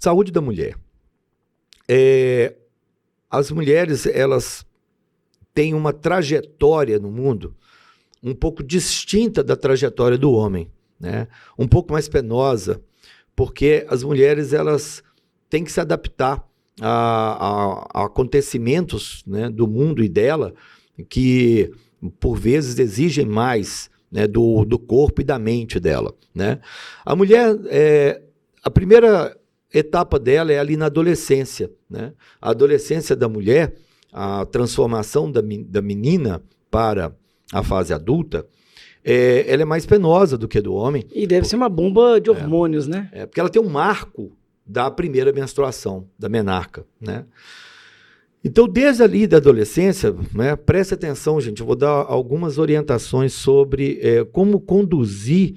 saúde da mulher. As mulheres, elas têm uma trajetória no mundo um pouco distinta da trajetória do homem, né? Um pouco mais penosa, porque as mulheres, elas têm que se adaptar a acontecimentos, né, do mundo e dela, que por vezes exigem mais, né, do corpo e da mente dela, né? A mulher, a primeira etapa dela é ali na adolescência, né? A adolescência da mulher, a transformação da menina para a fase adulta, ela é mais penosa do que a do homem. E deve ser uma bomba de hormônios, né? Porque ela tem um marco da primeira menstruação, da menarca, né? Então, desde ali da adolescência, né, preste atenção, gente, eu vou dar algumas orientações sobre como conduzir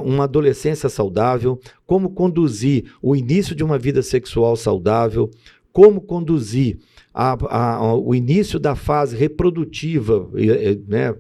uma adolescência saudável, como conduzir o início de uma vida sexual saudável, como conduzir o início da fase reprodutiva, né,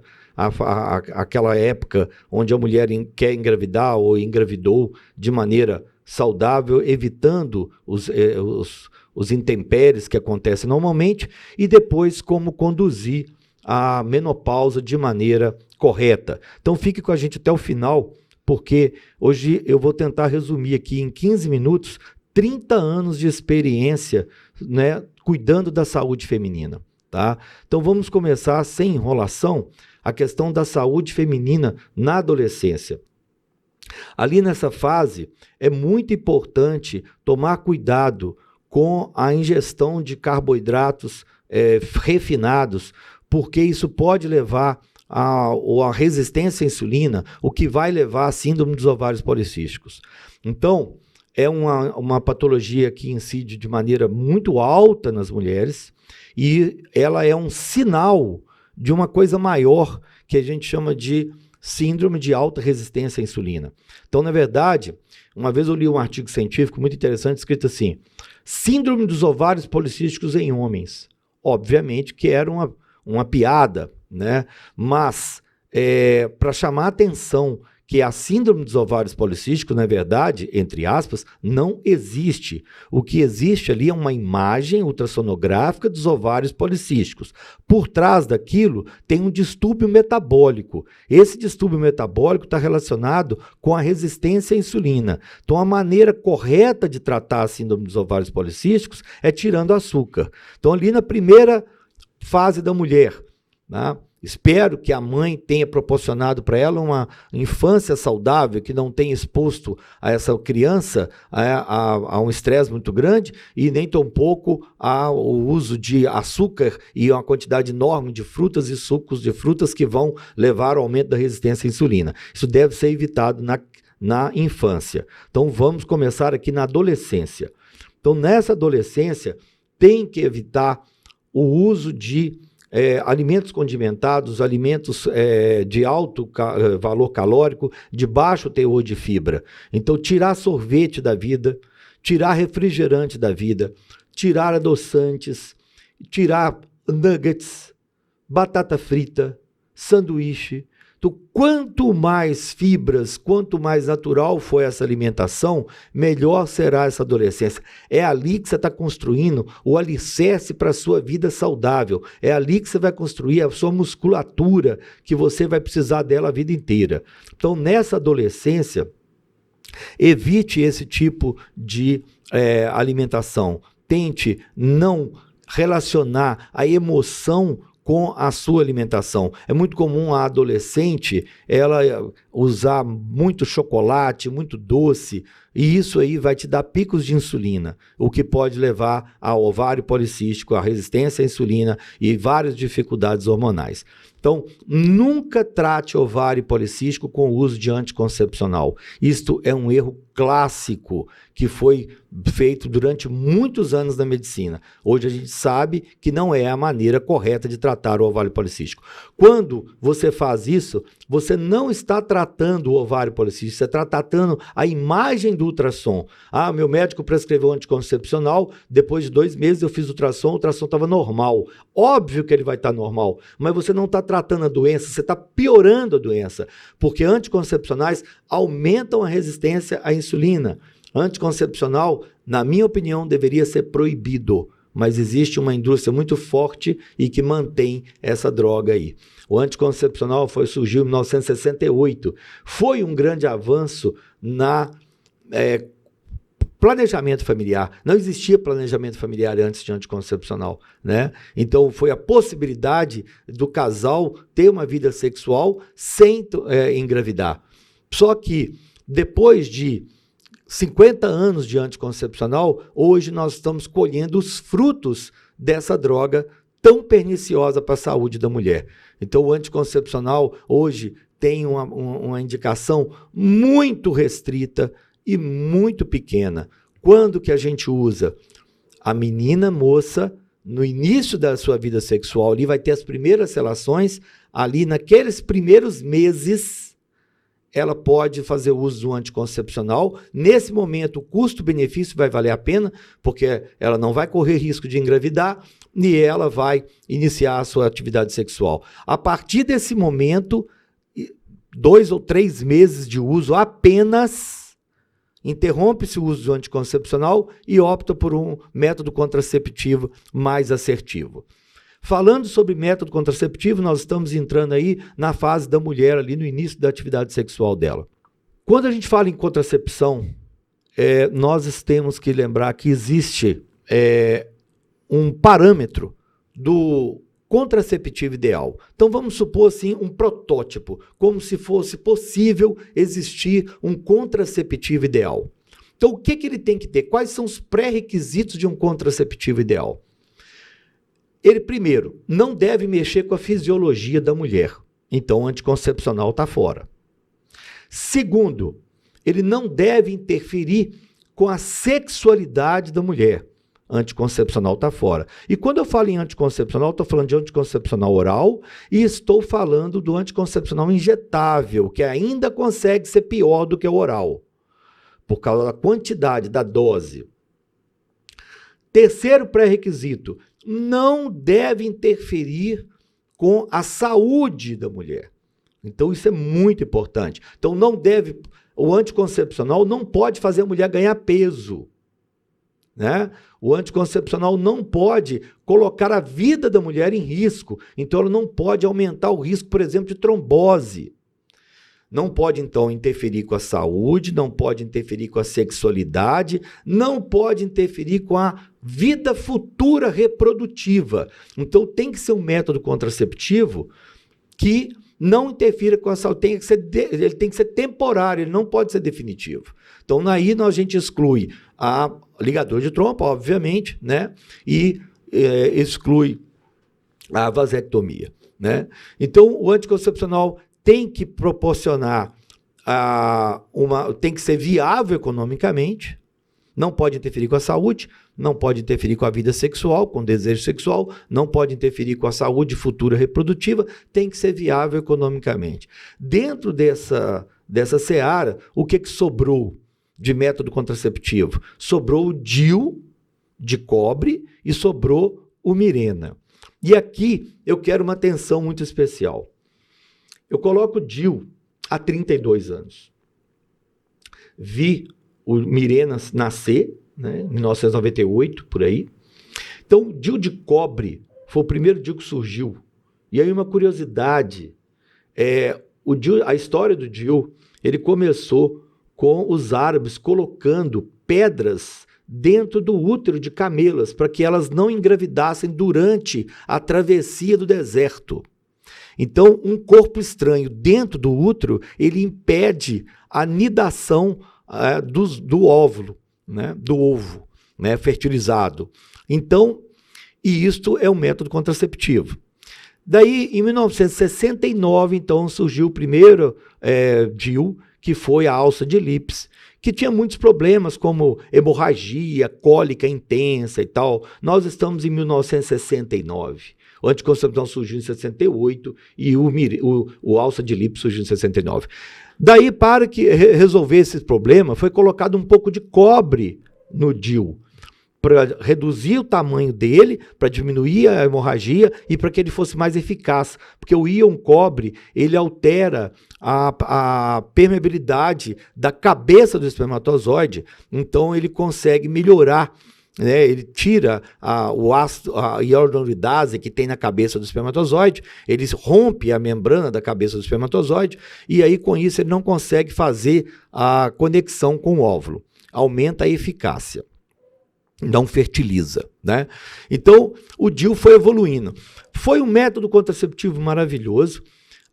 aquela época onde a mulher quer engravidar ou engravidou de maneira saudável, evitando os intempéries que acontecem normalmente, e depois como conduzir a menopausa de maneira correta. Então fique com a gente até o final, porque hoje eu vou tentar resumir aqui em 15 minutos 30 anos de experiência, né, cuidando da saúde feminina, tá? Então vamos começar sem enrolação a questão da saúde feminina na adolescência. Ali nessa fase é muito importante tomar cuidado com a ingestão de carboidratos refinados, porque isso pode levar a resistência à insulina, o que vai levar à síndrome dos ovários policísticos. Então, é uma patologia que incide de maneira muito alta nas mulheres e ela é um sinal de uma coisa maior que a gente chama de síndrome de alta resistência à insulina. Então, na verdade, uma vez eu li um artigo científico muito interessante escrito assim: síndrome dos ovários policísticos em homens. Obviamente que era uma piada, né? Mas para chamar a atenção que a síndrome dos ovários policísticos, na verdade, entre aspas, não existe. O que existe ali é uma imagem ultrassonográfica dos ovários policísticos. Por trás daquilo tem um distúrbio metabólico. Esse distúrbio metabólico está relacionado com a resistência à insulina. Então, a maneira correta de tratar a síndrome dos ovários policísticos é tirando açúcar. Então, ali na primeira fase da mulher, né? Espero que a mãe tenha proporcionado para ela uma infância saudável, que não tenha exposto a essa criança a um estresse muito grande e nem tampouco ao uso de açúcar e uma quantidade enorme de frutas e sucos de frutas que vão levar ao aumento da resistência à insulina. Isso deve ser evitado na infância. Então vamos começar aqui na adolescência. Então nessa adolescência tem que evitar o uso de alimentos condimentados, alimentos de alto valor calórico, de baixo teor de fibra. Então, tirar sorvete da vida, tirar refrigerante da vida, tirar adoçantes, tirar nuggets, batata frita, sanduíche. Então, quanto mais fibras, quanto mais natural for essa alimentação, melhor será essa adolescência. É ali que você está construindo o alicerce para a sua vida saudável. É ali que você vai construir a sua musculatura, que você vai precisar dela a vida inteira. Então, nessa adolescência, evite esse tipo de alimentação. Tente não relacionar a emoção com a sua alimentação. É muito comum a adolescente ela usar muito chocolate, muito doce, e isso aí vai te dar picos de insulina, o que pode levar ao ovário policístico, à resistência à insulina e várias dificuldades hormonais. Então, nunca trate ovário policístico com o uso de anticoncepcional. Isto é um erro clássico que foi feito durante muitos anos na medicina. Hoje a gente sabe que não é a maneira correta de tratar o ovário policístico. Quando você faz isso, você não está tratando o ovário policístico, você está tratando a imagem do ultrassom. Ah, meu médico prescreveu anticoncepcional, depois de 2 meses eu fiz o ultrassom estava normal. Óbvio que ele vai estar normal, mas você não está tratando a doença, você está piorando a doença, porque anticoncepcionais aumentam a resistência à insulina. Anticoncepcional na minha opinião, deveria ser proibido, mas existe uma indústria muito forte e que mantém essa droga aí. O anticoncepcional surgiu em 1968. Foi um grande avanço na planejamento familiar. Não existia planejamento familiar antes de anticoncepcional, né? Então, foi a possibilidade do casal ter uma vida sexual sem engravidar. Só que, depois de 50 anos de anticoncepcional, hoje nós estamos colhendo os frutos dessa droga tão perniciosa para a saúde da mulher. Então, o anticoncepcional hoje tem uma indicação muito restrita e muito pequena. Quando que a gente usa? A menina moça, no início da sua vida sexual, ali vai ter as primeiras relações, ali naqueles primeiros meses, ela pode fazer uso do anticoncepcional. Nesse momento, o custo-benefício vai valer a pena, porque ela não vai correr risco de engravidar e ela vai iniciar a sua atividade sexual. A partir desse momento, 2 ou 3 meses de uso apenas, interrompe-se o uso do anticoncepcional e opta por um método contraceptivo mais assertivo. Falando sobre método contraceptivo, nós estamos entrando aí na fase da mulher, ali no início da atividade sexual dela. Quando a gente fala em contracepção, nós temos que lembrar que existe um parâmetro do contraceptivo ideal. Então vamos supor assim um protótipo, como se fosse possível existir um contraceptivo ideal. Então o que ele tem que ter? Quais são os pré-requisitos de um contraceptivo ideal? Ele, primeiro, não deve mexer com a fisiologia da mulher. Então, o anticoncepcional está fora. Segundo, ele não deve interferir com a sexualidade da mulher. Anticoncepcional está fora. E quando eu falo em anticoncepcional, estou falando de anticoncepcional oral e estou falando do anticoncepcional injetável, que ainda consegue ser pior do que o oral, por causa da quantidade, da dose. Terceiro pré-requisito, não deve interferir com a saúde da mulher. Então, isso é muito importante. Então, o anticoncepcional não pode fazer a mulher ganhar peso, né? O anticoncepcional não pode colocar a vida da mulher em risco. Então, ela não pode aumentar o risco, por exemplo, de trombose. Não pode, então, interferir com a saúde, não pode interferir com a sexualidade, não pode interferir com a vida futura reprodutiva. Então, tem que ser um método contraceptivo que não interfira com a saúde, ele tem que ser temporário, ele não pode ser definitivo. Então, aí a gente exclui a ligador de trompa, obviamente, né? E exclui a vasectomia, né? Então, o anticoncepcional tem que proporcionar, tem que ser viável economicamente, não pode interferir com a saúde, não pode interferir com a vida sexual, com o desejo sexual, não pode interferir com a saúde futura reprodutiva, tem que ser viável economicamente. Dentro dessa seara, o que sobrou de método contraceptivo? Sobrou o DIU de cobre e sobrou o Mirena. E aqui eu quero uma atenção muito especial. Eu coloco o DIU há 32 anos. Vi o Mirena nascer, né, em 1998, por aí. Então, o DIU de cobre foi o primeiro DIU que surgiu. E aí uma curiosidade, a história do DIU, ele começou com os árabes colocando pedras dentro do útero de camelas, para que elas não engravidassem durante a travessia do deserto. Então, um corpo estranho dentro do útero, ele impede a nidação do óvulo, né, do ovo, né, fertilizado. Então, e isto é um método contraceptivo. Daí, em 1969, então, surgiu o primeiro DIU, que foi a alça de Lips, que tinha muitos problemas, como hemorragia, cólica intensa e tal. Nós estamos em 1969. O anticoncepcional surgiu em 68 e o alça de Lips surgiu em 69. Daí, para resolver esse problema, foi colocado um pouco de cobre no DIU, para reduzir o tamanho dele, para diminuir a hemorragia e para que ele fosse mais eficaz. Porque o íon cobre, ele altera a permeabilidade da cabeça do espermatozoide, então ele consegue melhorar, né? Ele tira o ácido, a hialuronidase que tem na cabeça do espermatozoide, ele rompe a membrana da cabeça do espermatozoide e aí com isso ele não consegue fazer a conexão com o óvulo. Aumenta a eficácia. Não fertiliza, né? Então, o DIU foi evoluindo. Foi um método contraceptivo maravilhoso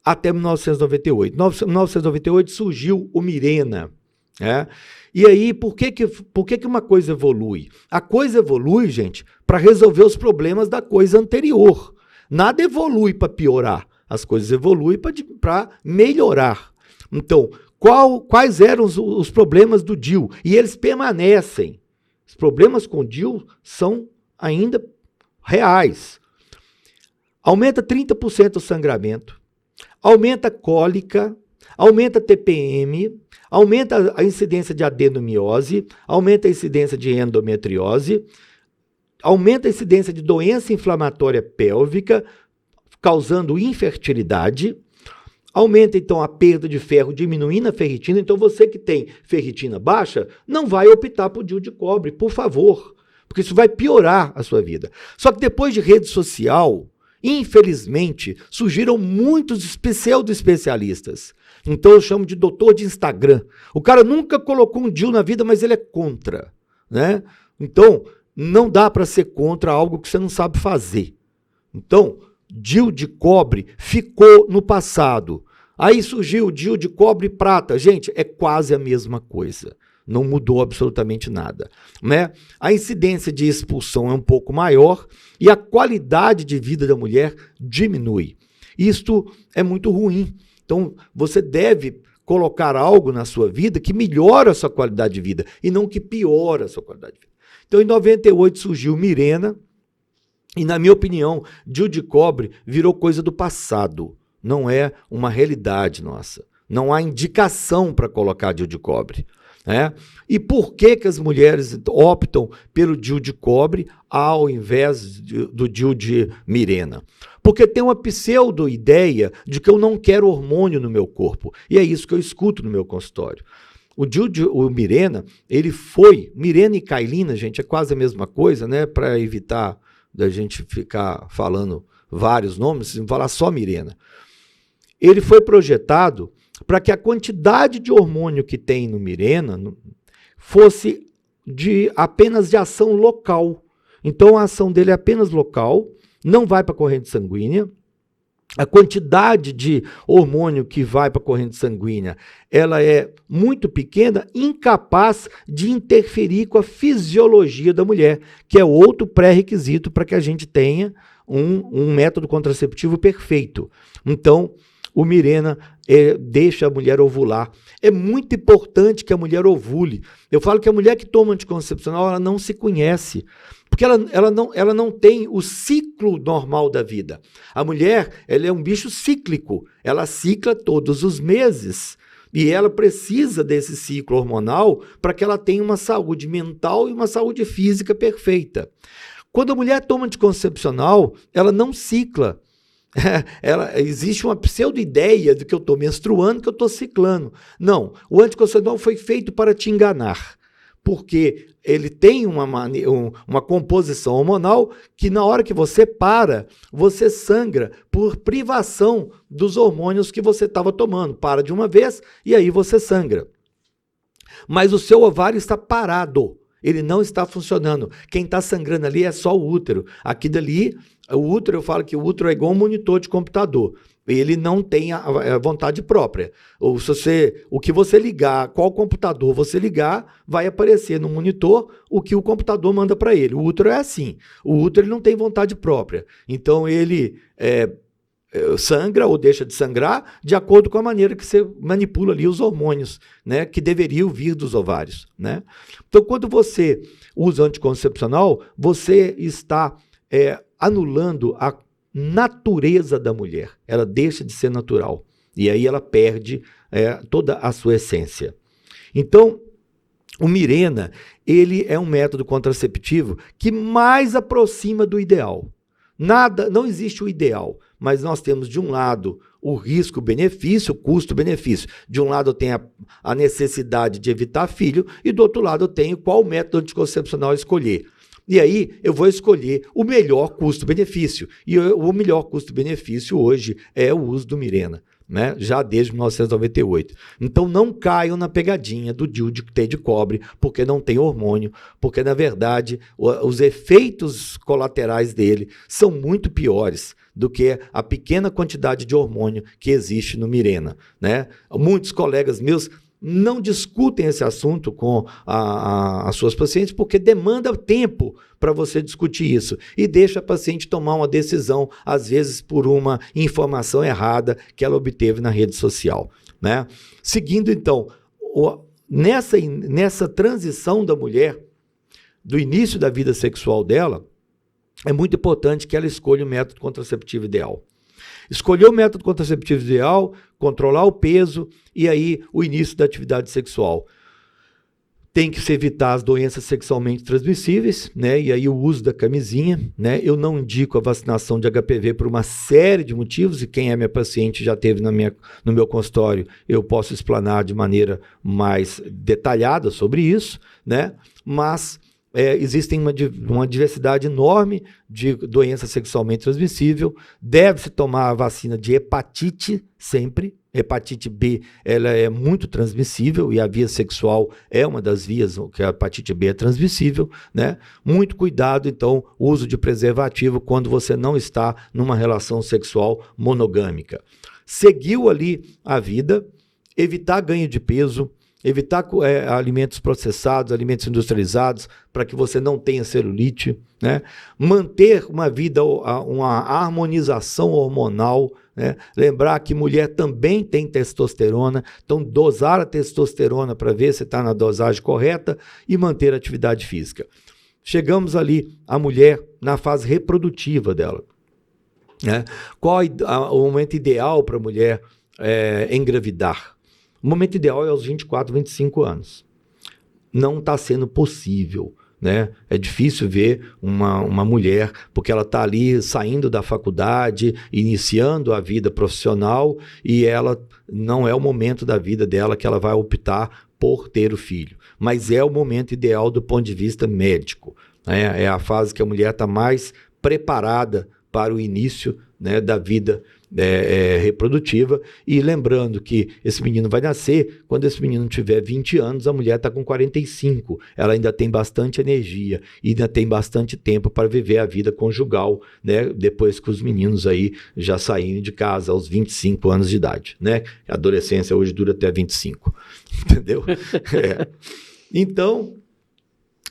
até 1998. Em 1998 surgiu o Mirena, né? E aí, por que uma coisa evolui? A coisa evolui, gente, para resolver os problemas da coisa anterior. Nada evolui para piorar. As coisas evoluem para melhorar. Então, quais eram os problemas do DIU? E eles permanecem. Os problemas com o DIU são ainda reais. Aumenta 30% o sangramento, aumenta a cólica, aumenta a TPM, aumenta a incidência de adenomiose, aumenta a incidência de endometriose, aumenta a incidência de doença inflamatória pélvica, causando infertilidade, aumenta então a perda de ferro, diminuindo a ferritina. Então você que tem ferritina baixa, não vai optar por DIU de cobre, por favor, porque isso vai piorar a sua vida. Só que depois de rede social, infelizmente, surgiram muitos pseudo-especialistas. Então eu chamo de doutor de Instagram. O cara nunca colocou um DIU na vida, mas ele é contra, né? Então, não dá para ser contra algo que você não sabe fazer. Então, DIU de cobre ficou no passado. Aí surgiu o DIU de cobre e prata. Gente, é quase a mesma coisa. Não mudou absolutamente nada, né? A incidência de expulsão é um pouco maior e a qualidade de vida da mulher diminui. Isto é muito ruim. Então, você deve colocar algo na sua vida que melhora a sua qualidade de vida e não que piora a sua qualidade de vida. Então, em 98 surgiu o Mirena e, na minha opinião, DIU de cobre virou coisa do passado. Não é uma realidade nossa. Não há indicação para colocar DIU de cobre. né? E por que as mulheres optam pelo DIU de cobre ao invés do DIU de Mirena? Porque tem uma pseudo-ideia de que eu não quero hormônio no meu corpo. E é isso que eu escuto no meu consultório. O Mirena, ele foi... Mirena e Cailina, gente, é quase a mesma coisa, né? Para evitar da gente ficar falando vários nomes, vamos falar só Mirena. Ele foi projetado para que a quantidade de hormônio que tem no Mirena fosse apenas de ação local. Então a ação dele é apenas local, não vai para a corrente sanguínea. A quantidade de hormônio que vai para a corrente sanguínea, ela é muito pequena, incapaz de interferir com a fisiologia da mulher, que é outro pré-requisito para que a gente tenha um método contraceptivo perfeito. Então, o Mirena deixa a mulher ovular. É muito importante que a mulher ovule. Eu falo que a mulher que toma anticoncepcional, ela não se conhece, porque ela não tem o ciclo normal da vida. A mulher, ela é um bicho cíclico, ela cicla todos os meses. E ela precisa desse ciclo hormonal para que ela tenha uma saúde mental e uma saúde física perfeita. Quando a mulher toma anticoncepcional, ela não cicla. Existe uma pseudo-ideia de que eu estou menstruando, que eu estou ciclando. Não, o anticoncepcional foi feito para te enganar, porque ele tem uma composição hormonal que na hora que você para, você sangra por privação dos hormônios que você estava tomando. Para de uma vez e aí você sangra. Mas o seu ovário está parado. Ele não está funcionando. Quem está sangrando ali é só o útero. Aqui dali, o útero, eu falo que o útero é igual um monitor de computador. Ele não tem a vontade própria. Ou o que você ligar, qual computador você ligar, vai aparecer no monitor o que o computador manda para ele. O útero é assim. O útero ele não tem vontade própria. Então ele sangra ou deixa de sangrar de acordo com a maneira que você manipula ali os hormônios, né, que deveriam vir dos ovários, né? Então, quando você usa anticoncepcional, você está anulando a natureza da mulher. Ela deixa de ser natural. E aí ela perde toda a sua essência. Então, O Mirena, ele é um método contraceptivo que mais aproxima do ideal. Não existe o ideal, mas nós temos de um lado o risco-benefício, o custo-benefício. De um lado eu tenho a necessidade de evitar filho e do outro lado eu tenho qual método anticoncepcional escolher. E aí eu vou escolher o melhor custo-benefício. E o melhor custo-benefício hoje é o uso do Mirena, né? Já desde 1998. Então não caiam na pegadinha do DIU de T de cobre, porque não tem hormônio, porque na verdade os efeitos colaterais dele são muito piores do que a pequena quantidade de hormônio que existe no Mirena, né? Muitos colegas meus não discutem esse assunto com as suas pacientes porque demanda tempo para você discutir isso e deixa a paciente tomar uma decisão, às vezes por uma informação errada que ela obteve na rede social, né? Seguindo então, nessa transição da mulher, do início da vida sexual dela, é muito importante que ela escolha o método contraceptivo ideal. Escolher o método contraceptivo ideal, controlar o peso e aí o início da atividade sexual. Tem que se evitar as doenças sexualmente transmissíveis, né? E aí o uso da camisinha, né? Eu não indico a vacinação de HPV por uma série de motivos, e quem é minha paciente já teve no meu consultório, eu posso explanar de maneira mais detalhada sobre isso, né? Mas existem uma diversidade enorme de doença sexualmente transmissível. Deve-se tomar a vacina de hepatite sempre. Hepatite B, ela é muito transmissível e a via sexual é uma das vias que a hepatite B é transmissível, né? Muito cuidado, então, uso de preservativo quando você não está numa relação sexual monogâmica. Seguiu ali a vida, evitar ganho de peso, evitar alimentos processados, alimentos industrializados, para que você não tenha celulite, né? Manter uma vida, uma harmonização hormonal, né? Lembrar que mulher também tem testosterona, então dosar a testosterona para ver se está na dosagem correta e manter a atividade física. Chegamos ali, a mulher na fase reprodutiva dela, né? Qual o momento ideal para a mulher engravidar? O momento ideal é aos 24, 25 anos. Não está sendo possível, né? É difícil ver uma mulher, porque ela está ali saindo da faculdade, iniciando a vida profissional, e ela não é o momento da vida dela que ela vai optar por ter o filho. Mas é o momento ideal do ponto de vista médico, né? É a fase que a mulher está mais preparada para o início, né, da vida reprodutiva, e lembrando que esse menino vai nascer, quando esse menino tiver 20 anos, a mulher está com 45, ela ainda tem bastante energia, e ainda tem bastante tempo para viver a vida conjugal, né, depois que os meninos aí já saírem de casa aos 25 anos de idade, né? A adolescência hoje dura até 25, entendeu? Então,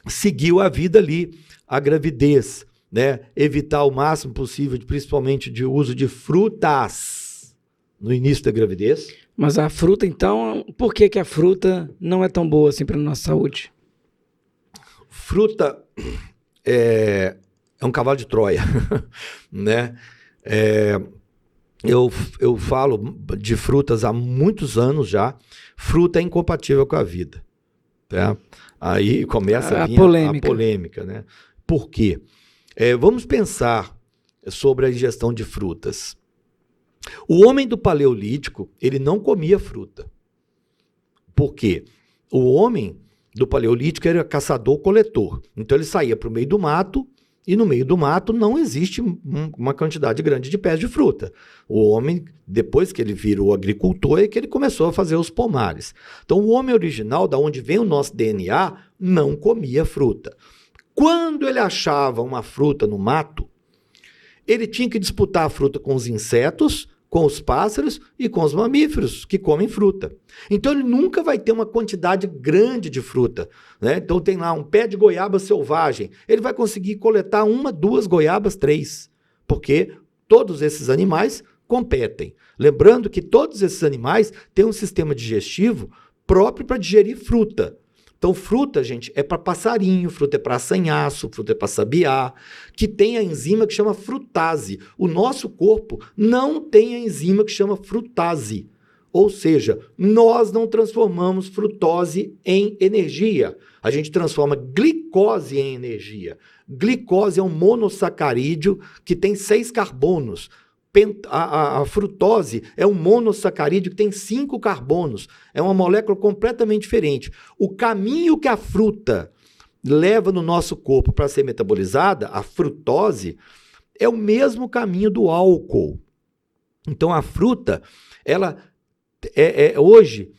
seguiu a vida ali, a gravidez, né? Evitar o máximo possível, principalmente de uso de frutas no início da gravidez. Mas a fruta, então, por que a fruta não é tão boa assim para a nossa saúde? Fruta é um cavalo de Troia, né? Eu falo de frutas há muitos anos já. Fruta é incompatível com a vida, tá? Aí começa a vir a polêmica, né? Por quê? Vamos pensar sobre a ingestão de frutas. O homem do Paleolítico, ele não comia fruta. Por quê? O homem do Paleolítico era caçador-coletor. Então ele saía para o meio do mato, e no meio do mato não existe uma quantidade grande de pés de fruta. O homem, depois que ele virou agricultor, é que ele começou a fazer os pomares. Então o homem original, da onde vem o nosso DNA, não comia fruta. Quando ele achava uma fruta no mato, ele tinha que disputar a fruta com os insetos, com os pássaros e com os mamíferos que comem fruta. Então ele nunca vai ter uma quantidade grande de fruta, né? Então tem lá um pé de goiaba selvagem, ele vai conseguir coletar 1, 2 goiabas, 3, porque todos esses animais competem. Lembrando que todos esses animais têm um sistema digestivo próprio para digerir fruta. Então, fruta, gente, é para passarinho, fruta é para assanhaço, fruta é para sabiá, que tem a enzima que chama frutase. O nosso corpo não tem a enzima que chama frutase. Ou seja, nós não transformamos frutose em energia. A gente transforma glicose em energia. Glicose é um monossacarídeo que tem 6 carbonos. A frutose é um monossacarídeo que tem 5 carbonos. É uma molécula completamente diferente. O caminho que a fruta leva no nosso corpo para ser metabolizada, a frutose, é o mesmo caminho do álcool. Então a fruta, ela hoje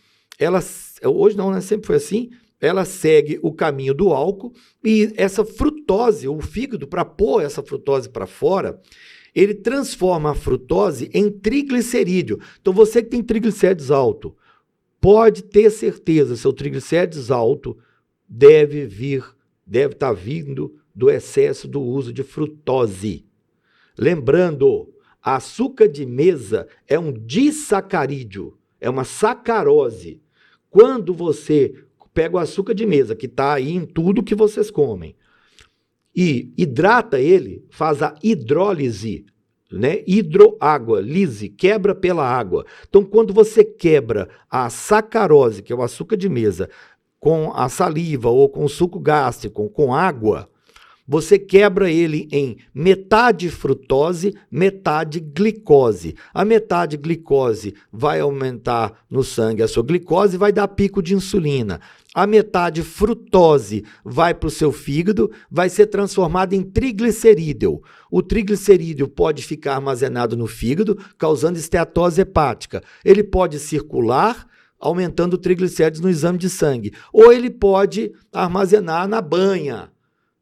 não, né? Sempre foi assim, ela segue o caminho do álcool e essa frutose, o fígado, para pôr essa frutose para fora, ele transforma a frutose em triglicerídeo. Então você que tem triglicéridos alto, pode ter certeza, seu triglicérides alto deve estar vindo do excesso do uso de frutose. Lembrando, açúcar de mesa é um disacarídeo, é uma sacarose. Quando você pega o açúcar de mesa, que está aí em tudo que vocês comem, e hidrata ele, faz a hidrólise, né? Hidroágua, lise, quebra pela água. Então, quando você quebra a sacarose, que é o açúcar de mesa, com a saliva ou com o suco gástrico, com água, você quebra ele em metade frutose, metade glicose. A metade glicose vai aumentar no sangue a sua glicose e vai dar pico de insulina. A metade frutose vai para o seu fígado, vai ser transformada em triglicerídeo. O triglicerídeo pode ficar armazenado no fígado, causando esteatose hepática. Ele pode circular, aumentando o triglicérides no exame de sangue. Ou ele pode armazenar na banha,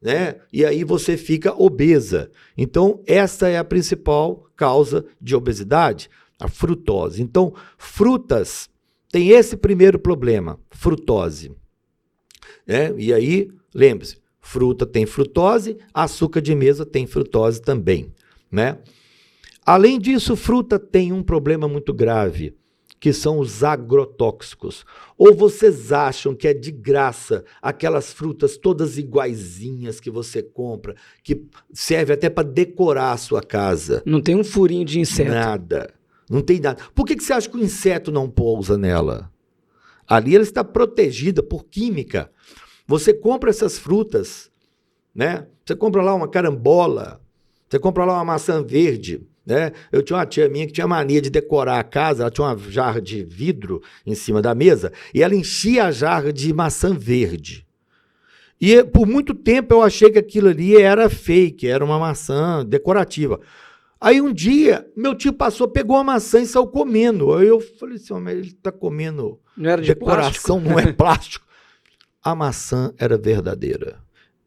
né? E aí você fica obesa. Então, essa é a principal causa de obesidade, a frutose. Então, frutas têm esse primeiro problema, frutose. E aí, lembre-se, fruta tem frutose, açúcar de mesa tem frutose também, né? Além disso, fruta tem um problema muito grave, que são os agrotóxicos. Ou vocês acham que é de graça aquelas frutas todas iguaizinhas que você compra, que serve até para decorar a sua casa? Não tem um furinho de inseto. Nada. Não tem nada. Por que você acha que o inseto não pousa nela? Ali ela está protegida por química. Você compra essas frutas, né? Você compra lá uma carambola, você compra lá uma maçã verde, né? Eu tinha uma tia minha que tinha mania de decorar a casa, ela tinha uma jarra de vidro em cima da mesa e ela enchia a jarra de maçã verde. E por muito tempo eu achei que aquilo ali era fake, era uma maçã decorativa. Aí um dia, meu tio passou, pegou a maçã e saiu comendo. Aí eu falei assim, mas ele está comendo não era de decoração, plástico. não é plástico. A maçã era verdadeira.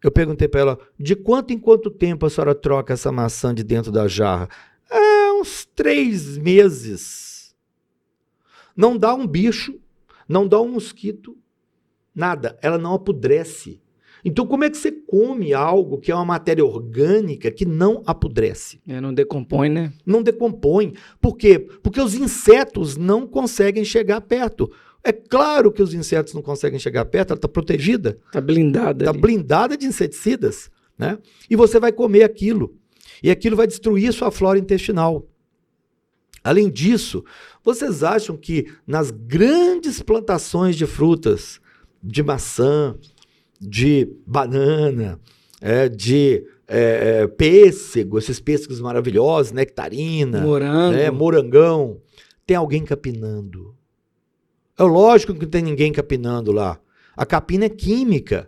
Eu perguntei para ela, de quanto em quanto tempo a senhora troca essa maçã de dentro da jarra? Uns 3 meses. Não dá um bicho, não dá um mosquito, nada. Ela não apodrece. Então, como é que você come algo que é uma matéria orgânica que não apodrece? Não decompõe, né? Não decompõe. Por quê? Porque os insetos não conseguem chegar perto. É claro que os insetos não conseguem chegar perto, ela está protegida. Está blindada. Está blindada de inseticidas, né? E você vai comer aquilo. E aquilo vai destruir sua flora intestinal. Além disso, vocês acham que nas grandes plantações de frutas, de maçã, de banana, de pêssego, esses pêssegos maravilhosos, nectarina, morangão, tem alguém capinando? É lógico que não tem ninguém capinando lá. A capina é química.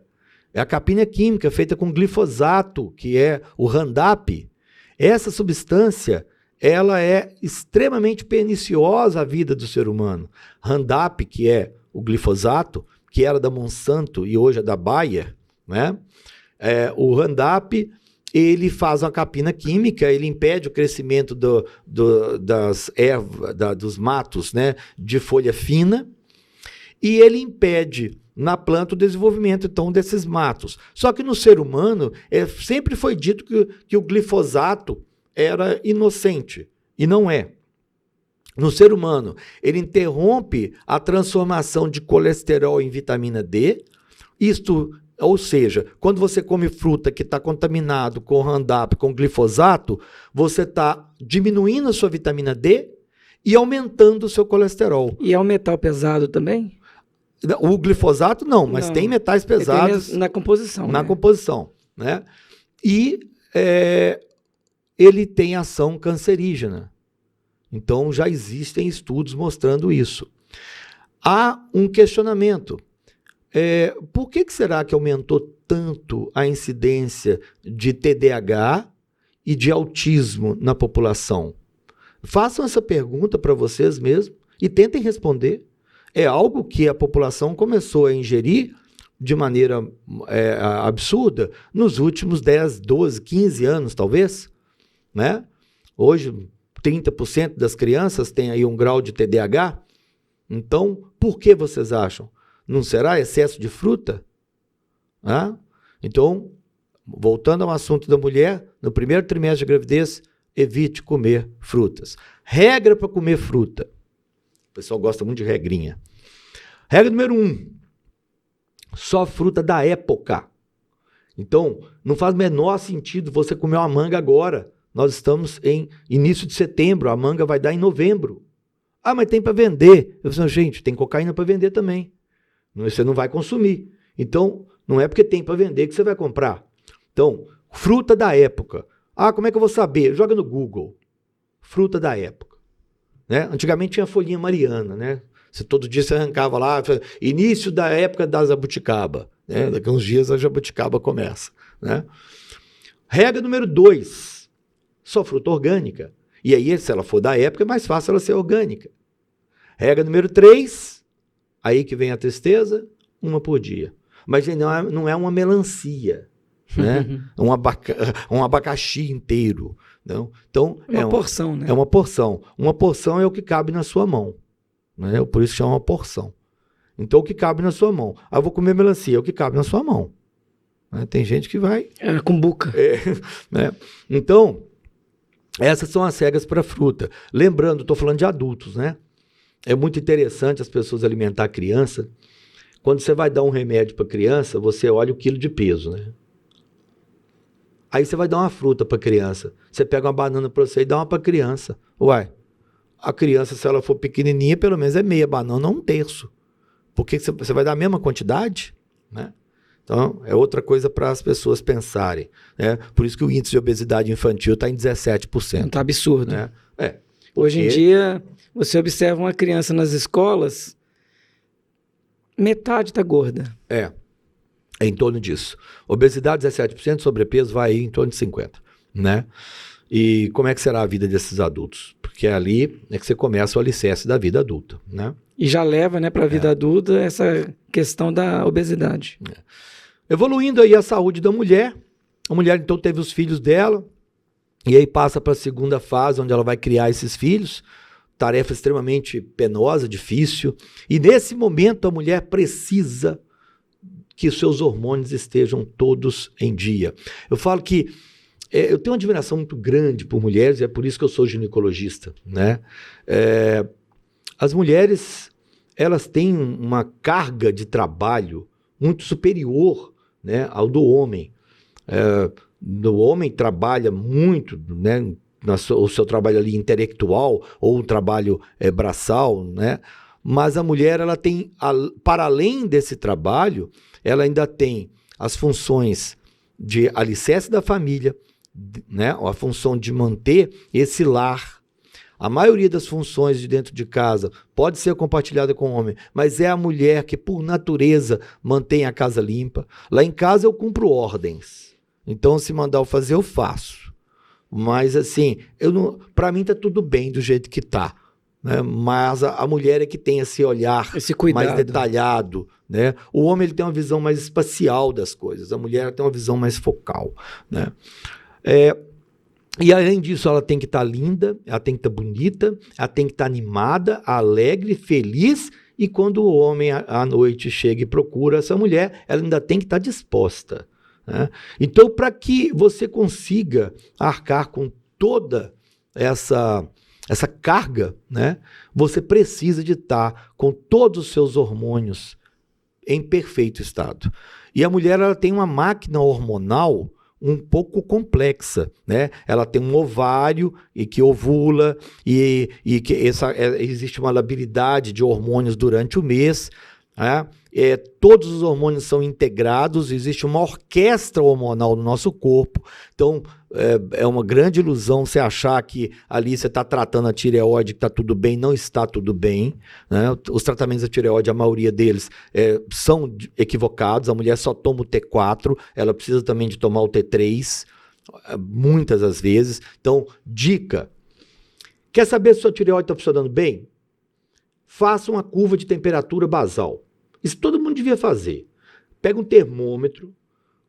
A capina é química feita com glifosato, que é o Roundup. Essa substância, ela é extremamente perniciosa à vida do ser humano. Roundup, que é o glifosato, que era da Monsanto e hoje é da Bayer, né? O Roundup, ele faz uma capina química, ele impede o crescimento das ervas, dos matos, né, de folha fina, e ele impede na planta o desenvolvimento, então, desses matos. Só que no ser humano, sempre foi dito que o glifosato era inocente, e não é. No ser humano, ele interrompe a transformação de colesterol em vitamina D, ou seja, quando você come fruta que está contaminado com Roundup, com glifosato, você está diminuindo a sua vitamina D e aumentando o seu colesterol. E é um metal pesado também? O glifosato não, mas Não. tem metais pesados Tem na composição. na né? composição, né? E ele tem ação cancerígena. Então já existem estudos mostrando isso. Há um questionamento. Por que será que aumentou tanto a incidência de TDAH e de autismo na população? Façam essa pergunta para vocês mesmos e tentem responder. É algo que a população começou a ingerir de maneira absurda nos últimos 10, 12, 15 anos, talvez, né? Hoje, 30% das crianças têm aí um grau de TDAH. Então, por que vocês acham? Não será excesso de fruta? Então, voltando ao assunto da mulher, no primeiro trimestre de gravidez, evite comer frutas. Regra para comer fruta. O pessoal gosta muito de regrinha. Regra número 1. Só fruta da época. Então, não faz o menor sentido você comer uma manga agora. Nós estamos em início de setembro, a manga vai dar em novembro. Mas tem para vender. Eu falo, gente, tem cocaína para vender também. Você não vai consumir. Então, não é porque tem para vender que você vai comprar. Então, fruta da época. Como é que eu vou saber? Joga no Google. Fruta da época. Né? Antigamente tinha a folhinha mariana, né? Todo dia você arrancava lá, início da época da jabuticaba. Né? Daqui a uns dias a jabuticaba começa. Né? Regra número 2. Só fruta orgânica. E aí, se ela for da época, é mais fácil ela ser orgânica. Regra número 3. Aí que vem a tristeza, uma por dia. Mas não é uma melancia. Né? Um abacaxi inteiro. Não? Então, uma porção, né? É uma porção. Uma porção é o que cabe na sua mão. Né? Por isso chama uma porção. Então, o que cabe na sua mão. Eu vou comer melancia, é o que cabe na sua mão. Né? Tem gente que vai... cumbuca. Né? Então, essas são as regras para fruta. Lembrando, estou falando de adultos, né? É muito interessante as pessoas alimentar a criança. Quando você vai dar um remédio para a criança, você olha o quilo de peso, né? Aí você vai dar uma fruta para a criança. Você pega uma banana para você e dá uma para a criança. A criança, se ela for pequenininha, pelo menos é meia banana ou um terço. Porque você vai dar a mesma quantidade, né? Então, é outra coisa para as pessoas pensarem. Né? Por isso que o índice de obesidade infantil está em 17%. Está absurdo. Né? Hoje em dia, você observa uma criança nas escolas, metade está gorda. É em torno disso. Obesidade 17%, sobrepeso vai aí em torno de 50%. Né? E como é que será a vida desses adultos? Porque ali é que você começa o alicerce da vida adulta. Né? E já leva, né, para a vida adulta essa questão da obesidade. Evoluindo aí a saúde da mulher, a mulher então teve os filhos dela, e aí passa para a segunda fase, onde ela vai criar esses filhos, tarefa extremamente penosa, difícil, e nesse momento a mulher precisa que os seus hormônios estejam todos em dia. Eu falo que eu tenho uma admiração muito grande por mulheres, e é por isso que eu sou ginecologista. Né? As mulheres, elas têm uma carga de trabalho muito superior, né, ao do homem. O homem trabalha muito, né, o seu trabalho ali intelectual ou o trabalho braçal, né? Mas a mulher, ela tem, para além desse trabalho, ela ainda tem as funções de alicerce da família, né? A função de manter esse lar. A maioria das funções de dentro de casa pode ser compartilhada com o homem, mas é a mulher que, por natureza, mantém a casa limpa. Lá em casa eu cumpro ordens. Então, se mandar eu fazer, eu faço. Mas, assim, para mim está tudo bem do jeito que está. Né? Mas a mulher é que tem esse olhar mais detalhado. Né? O homem ele tem uma visão mais espacial das coisas. A mulher tem uma visão mais focal. Né? E além disso, ela tem que estar linda, ela tem que estar bonita, ela tem que estar animada, alegre, feliz. E quando o homem à noite chega e procura essa mulher, ela ainda tem que estar disposta. Né? Então, para que você consiga arcar com toda essa carga, né, você precisa de estar com todos os seus hormônios em perfeito estado. E a mulher ela tem uma máquina hormonal um pouco complexa, né? Ela tem um ovário e que ovula e que existe uma labilidade de hormônios durante o mês, né? Todos os hormônios são integrados, existe uma orquestra hormonal no nosso corpo, então é uma grande ilusão você achar que ali você está tratando a tireoide, que está tudo bem, não está tudo bem, né? Os tratamentos da tireoide, a maioria deles são equivocados, a mulher só toma o T4, ela precisa também de tomar o T3, muitas das vezes. Então, dica, quer saber se sua tireoide está funcionando bem? Faça uma curva de temperatura basal. Isso todo mundo devia fazer. Pega um termômetro,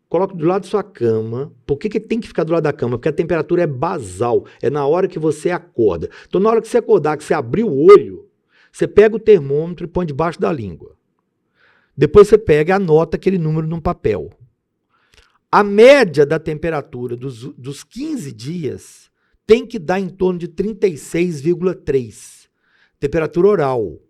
coloca do lado da sua cama. Por que tem que ficar do lado da cama? Porque a temperatura é basal, é na hora que você acorda. Então, na hora que você acordar, que você abrir o olho, você pega o termômetro e põe debaixo da língua. Depois você pega e anota aquele número num papel. A média da temperatura dos 15 dias tem que dar em torno de 36,3. Temperatura oral.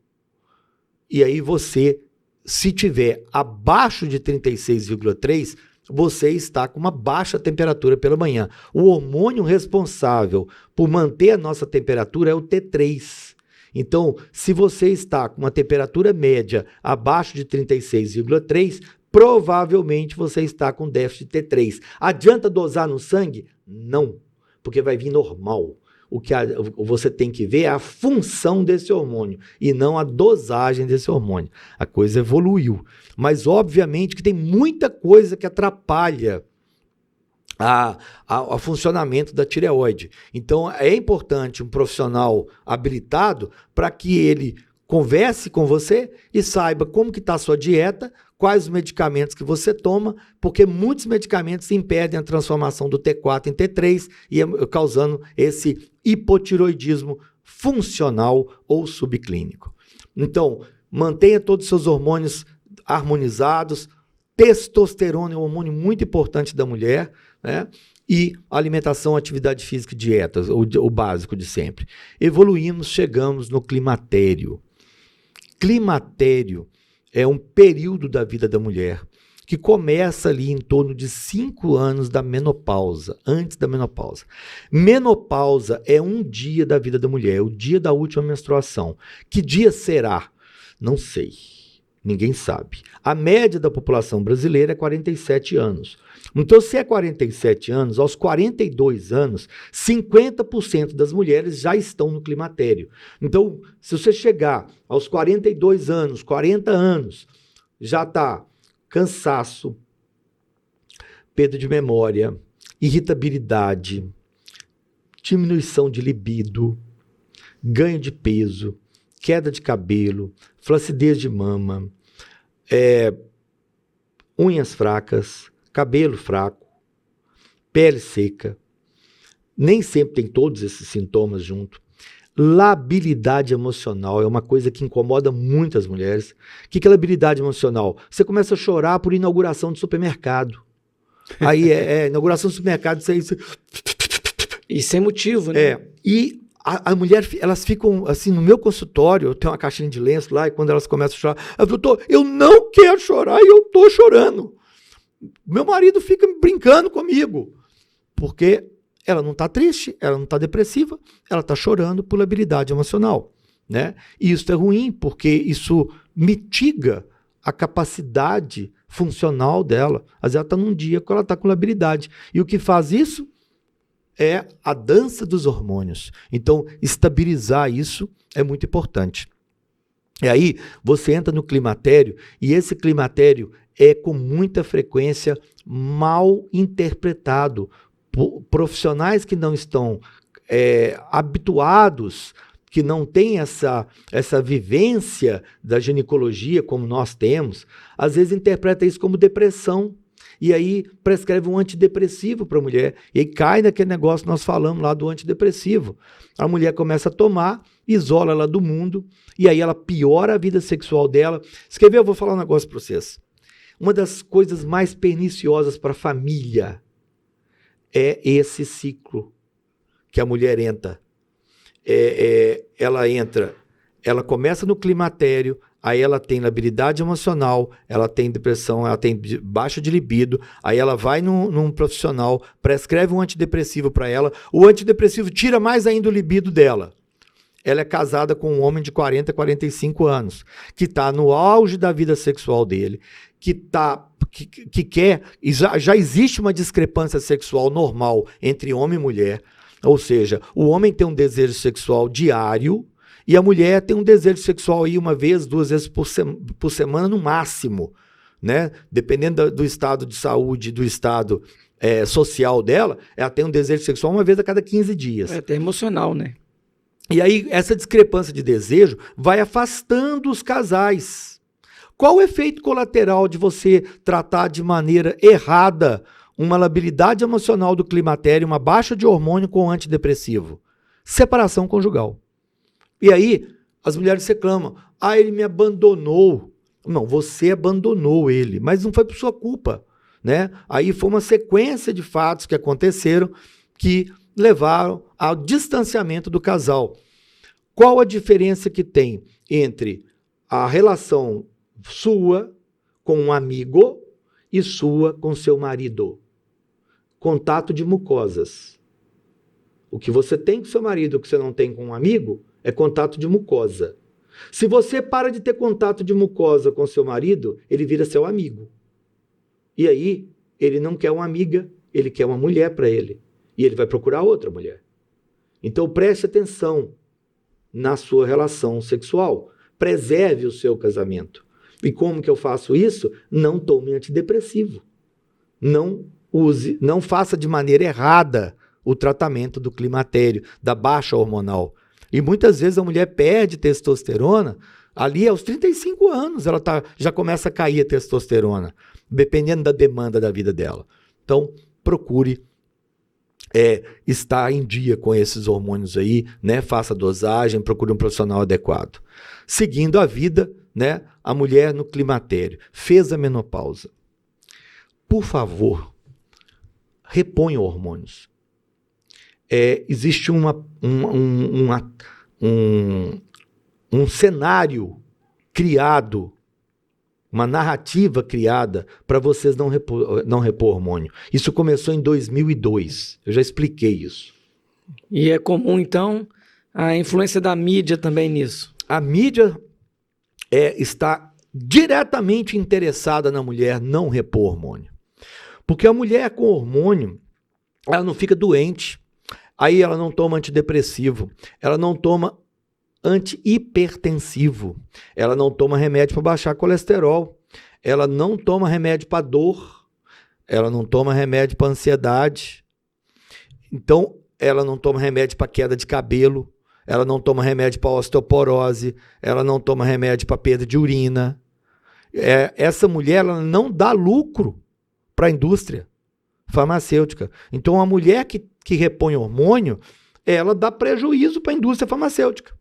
E aí você, se tiver abaixo de 36,3, você está com uma baixa temperatura pela manhã. O hormônio responsável por manter a nossa temperatura é o T3. Então, se você está com uma temperatura média abaixo de 36,3, provavelmente você está com déficit de T3. Adianta dosar no sangue? Não, porque vai vir normal. O que você tem que ver é a função desse hormônio e não a dosagem desse hormônio. A coisa evoluiu. Mas, obviamente, que tem muita coisa que atrapalha o funcionamento da tireoide. Então, é importante um profissional habilitado para que ele converse com você e saiba como que está a sua dieta, quais os medicamentos que você toma, porque muitos medicamentos impedem a transformação do T4 em T3 e causando esse hipotiroidismo funcional ou subclínico. Então, mantenha todos os seus hormônios harmonizados. Testosterona é um hormônio muito importante da mulher, né? E alimentação, atividade física e dieta, o básico de sempre. Evoluímos, chegamos no climatério. Climatério é um período da vida da mulher que começa ali em torno de 5 anos da menopausa, antes da menopausa. Menopausa é um dia da vida da mulher, é o dia da última menstruação. Que dia será? Não sei. Ninguém sabe. A média da população brasileira é 47 anos. Então, se é 47 anos, aos 42 anos, 50% das mulheres já estão no climatério. Então, se você chegar aos 42 anos, 40 anos, já está cansaço, perda de memória, irritabilidade, diminuição de libido, ganho de peso, queda de cabelo, flacidez de mama, unhas fracas, cabelo fraco, pele seca, nem sempre tem todos esses sintomas junto. Labilidade emocional é uma coisa que incomoda muitas mulheres. O que é labilidade emocional? Você começa a chorar por inauguração de supermercado. Aí inauguração de supermercado, isso. E sem motivo, né? E a mulher, elas ficam assim, no meu consultório, eu tenho uma caixinha de lenço lá, e quando elas começam a chorar, eu não quero chorar e eu tô chorando. Meu marido fica brincando comigo, porque ela não está triste, ela não está depressiva, ela está chorando por labilidade emocional, né? E isso é ruim, porque isso mitiga a capacidade funcional dela. Às vezes ela está num dia que ela está com labilidade. E o que faz isso é a dança dos hormônios. Então, estabilizar isso é muito importante. E aí, você entra no climatério, e esse climatério é com muita frequência mal interpretado por profissionais que não estão habituados, que não têm essa vivência da ginecologia como nós temos, às vezes interpreta isso como depressão. E aí prescreve um antidepressivo para a mulher. E aí cai naquele negócio que nós falamos lá do antidepressivo. A mulher começa a tomar, isola ela do mundo, e aí ela piora a vida sexual dela. Quer ver? Eu vou falar um negócio para vocês. Uma das coisas mais perniciosas para a família é esse ciclo que a mulher entra. Ela começa no climatério, aí ela tem labilidade emocional, ela tem depressão, ela tem baixa de libido, aí ela vai num profissional, prescreve um antidepressivo para ela, o antidepressivo tira mais ainda o libido dela. Ela é casada com um homem de 40, 45 anos, que está no auge da vida sexual dele, que quer, já existe uma discrepância sexual normal entre homem e mulher, ou seja, o homem tem um desejo sexual diário e a mulher tem um desejo sexual aí uma vez, 2 vezes por semana no máximo, né? Dependendo do estado de saúde, do estado social dela, ela tem um desejo sexual uma vez a cada 15 dias. É até emocional, né? E aí essa discrepância de desejo vai afastando os casais. Qual o efeito colateral de você tratar de maneira errada uma labilidade emocional do climatério, uma baixa de hormônio com antidepressivo? Separação conjugal. E aí as mulheres reclamam, ele me abandonou. Não, você abandonou ele, mas não foi por sua culpa, né? Aí foi uma sequência de fatos que aconteceram que levaram ao distanciamento do casal. Qual a diferença que tem entre a relação sua com um amigo e sua com seu marido? Contato de mucosas. O que você tem com seu marido, o que você não tem com um amigo, é contato de mucosa. Se você para de ter contato de mucosa com seu marido, ele vira seu amigo. E aí, ele não quer uma amiga, ele quer uma mulher para ele. E ele vai procurar outra mulher. Então, preste atenção na sua relação sexual. Preserve o seu casamento. E como que eu faço isso? Não tome antidepressivo. Não faça de maneira errada o tratamento do climatério, da baixa hormonal. E muitas vezes a mulher perde testosterona, ali aos 35 anos ela já começa a cair a testosterona, dependendo da demanda da vida dela. Então, procure estar em dia com esses hormônios aí, né? Faça dosagem, procure um profissional adequado. Seguindo a vida, né? A mulher no climatério, fez a menopausa. Por favor, reponha hormônios. Existe um cenário criado, uma narrativa criada para vocês não repor hormônio. Isso começou em 2002. Eu já expliquei isso. E é comum, então, a influência da mídia também nisso? A mídia está diretamente interessada na mulher não repor hormônio. Porque a mulher com hormônio, ela não fica doente. Aí ela não toma antidepressivo, ela não toma antihipertensivo, ela não toma remédio para baixar colesterol, ela não toma remédio para dor, ela não toma remédio para ansiedade, então ela não toma remédio para queda de cabelo, ela não toma remédio para osteoporose, ela não toma remédio para perda de urina. Essa mulher ela não dá lucro para a indústria farmacêutica. Então a mulher que repõe hormônio, ela dá prejuízo para a indústria farmacêutica,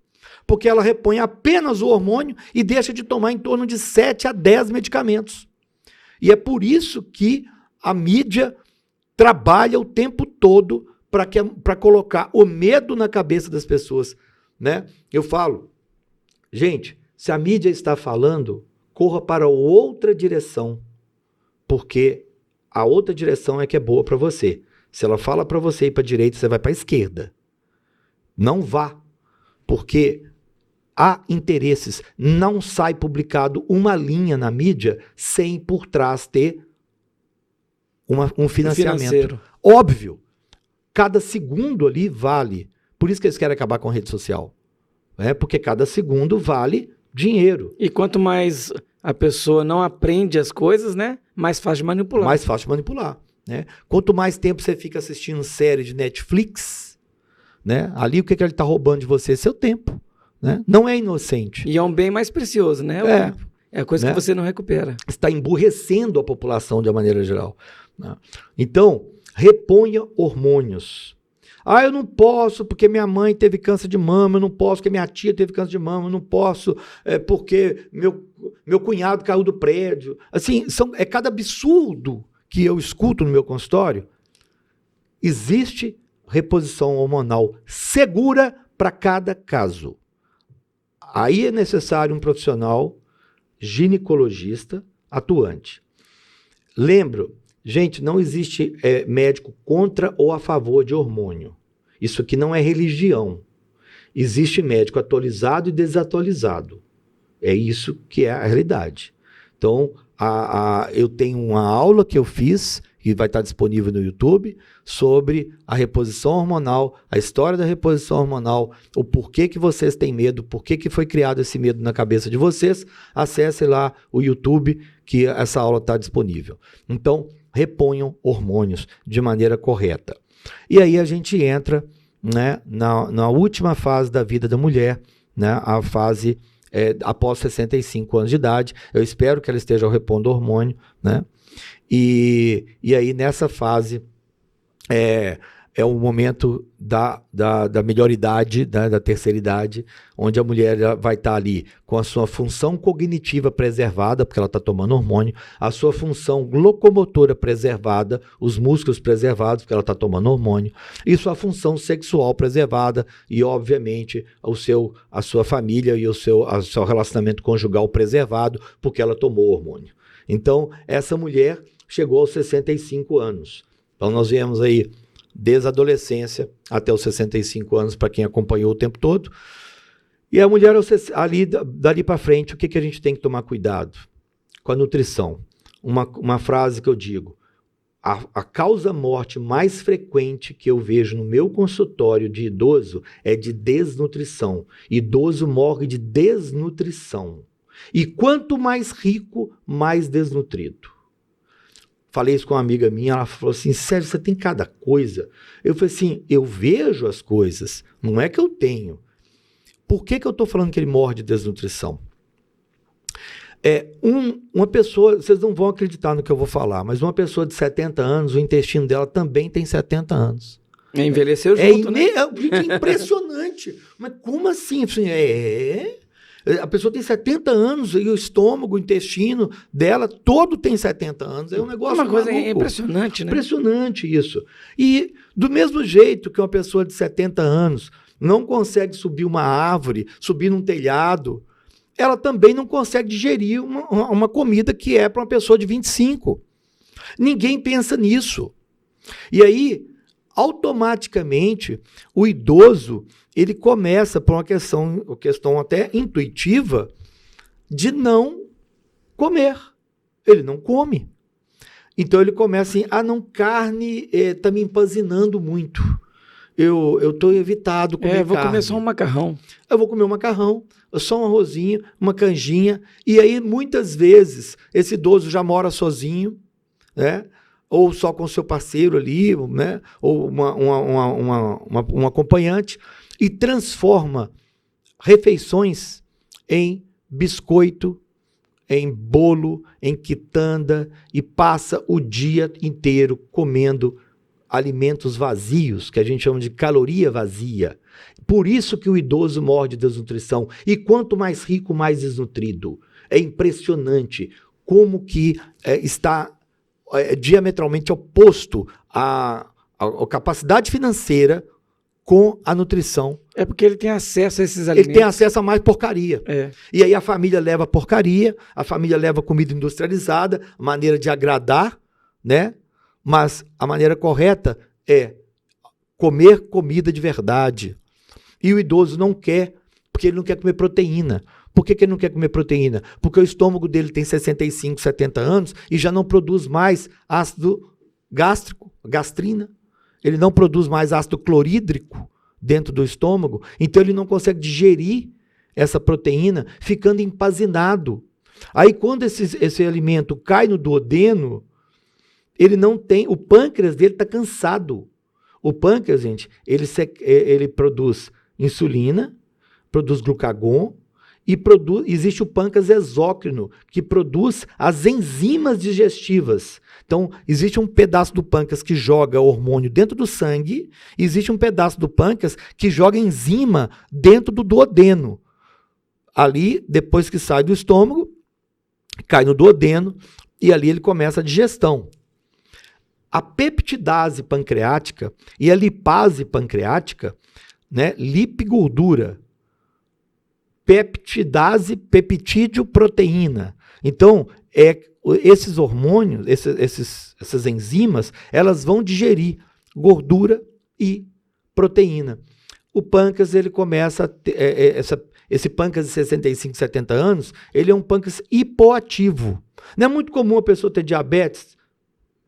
porque ela repõe apenas o hormônio e deixa de tomar em torno de 7 a 10 medicamentos. E é por isso que a mídia trabalha o tempo todo para colocar o medo na cabeça das pessoas, né? Eu falo, gente, se a mídia está falando, corra para outra direção, porque a outra direção é que é boa para você. Se ela fala para você ir para a direita, você vai para a esquerda. Não vá, porque há interesses. Não sai publicado uma linha na mídia sem por trás ter um financiamento. Financeiro. Óbvio, cada segundo ali vale. Por isso que eles querem acabar com a rede social. Porque cada segundo vale dinheiro. E quanto mais a pessoa não aprende as coisas, né? Mais fácil de manipular. Mais fácil de manipular. Né? Quanto mais tempo você fica assistindo série de Netflix, né? Ali o que ele está roubando de você? Seu tempo. Né? Não é inocente. E é um bem mais precioso, né? É a coisa que você não recupera. Está emburrecendo a população de uma maneira geral. Né? Então, reponha hormônios. Eu não posso porque minha mãe teve câncer de mama, eu não posso porque minha tia teve câncer de mama, eu não posso porque meu cunhado caiu do prédio. Assim, é cada absurdo que eu escuto no meu consultório. Existe reposição hormonal segura para cada caso. Aí é necessário um profissional ginecologista atuante. Lembro, gente, não existe médico contra ou a favor de hormônio. Isso aqui não é religião. Existe médico atualizado e desatualizado. É isso que é a realidade. Então, eu tenho uma aula que eu fiz, que vai estar disponível no YouTube, sobre a reposição hormonal, a história da reposição hormonal, o porquê que vocês têm medo, porquê que foi criado esse medo na cabeça de vocês. Acesse lá o YouTube, que essa aula está disponível. Então, reponham hormônios de maneira correta. E aí a gente entra, né, na última fase da vida da mulher, né, a fase após 65 anos de idade. Eu espero que ela esteja repondo hormônio, né? E aí nessa fase é o momento da melhor idade, da terceira idade, onde a mulher vai estar ali com a sua função cognitiva preservada, porque ela está tomando hormônio, a sua função locomotora preservada, os músculos preservados, porque ela está tomando hormônio, e sua função sexual preservada, e obviamente a sua família e o seu relacionamento conjugal preservado, porque ela tomou hormônio. Então, essa mulher chegou aos 65 anos. Então, nós viemos aí desde a adolescência até os 65 anos, para quem acompanhou o tempo todo. E a mulher, dali para frente, o que a gente tem que tomar cuidado? Com a nutrição. Uma frase que eu digo: a causa-morte mais frequente que eu vejo no meu consultório de idoso é de desnutrição. Idoso morre de desnutrição. E quanto mais rico, mais desnutrido. Falei isso com uma amiga minha, ela falou assim: Sérgio, você tem cada coisa. Eu falei assim: eu vejo as coisas, não é que eu tenho. Por que eu estou falando que ele morre de desnutrição? Uma pessoa, vocês não vão acreditar no que eu vou falar, mas uma pessoa de 70 anos, o intestino dela também tem 70 anos. Envelheceu junto, né? É impressionante. Mas como assim? A pessoa tem 70 anos e o estômago, o intestino dela, todo tem 70 anos. É um negócio uma coisa maluco. Impressionante, né? Impressionante isso. E do mesmo jeito que uma pessoa de 70 anos não consegue subir uma árvore, subir num telhado, ela também não consegue digerir uma comida que é para uma pessoa de 25. Ninguém pensa nisso. E aí, automaticamente, o idoso, ele começa por uma questão até intuitiva de não comer. Ele não come. Então ele começa assim: não, carne está me empanzinando muito. Eu estou evitado comer carne. Vou comer só um macarrão. Eu vou comer um macarrão, só um arrozinho, uma canjinha. E aí, muitas vezes, esse idoso já mora sozinho, né? Ou só com seu parceiro ali, né? Ou um acompanhante, e transforma refeições em biscoito, em bolo, em quitanda, e passa o dia inteiro comendo alimentos vazios, que a gente chama de caloria vazia. Por isso que o idoso morre de desnutrição. E quanto mais rico, mais desnutrido. É impressionante como que está diametralmente oposto a capacidade financeira com a nutrição. É porque ele tem acesso a esses alimentos. Ele tem acesso a mais porcaria. E aí a família leva porcaria, a família leva comida industrializada, maneira de agradar, né? Mas a maneira correta é comer comida de verdade. E o idoso não quer, porque ele não quer comer proteína. Por que ele não quer comer proteína? Porque o estômago dele tem 65, 70 anos e já não produz mais ácido gástrico, gastrina. Ele não produz mais ácido clorídrico dentro do estômago. Então ele não consegue digerir essa proteína, ficando empazinado. Aí quando esse alimento cai no duodeno, ele não tem, o pâncreas dele está cansado. O pâncreas, gente, ele produz insulina, produz glucagon, e existe o pâncreas exócrino, que produz as enzimas digestivas. Então, existe um pedaço do pâncreas que joga hormônio dentro do sangue, e existe um pedaço do pâncreas que joga enzima dentro do duodeno. Ali, depois que sai do estômago, cai no duodeno, e ali ele começa a digestão. A peptidase pancreática e a lipase pancreática, né, lipigordura, peptidase, peptídeo, proteína. Então, esses hormônios, essas enzimas, elas vão digerir gordura e proteína. O pâncreas, ele começa a ter, esse pâncreas de 65, 70 anos, ele é um pâncreas hipoativo. Não é muito comum a pessoa ter diabetes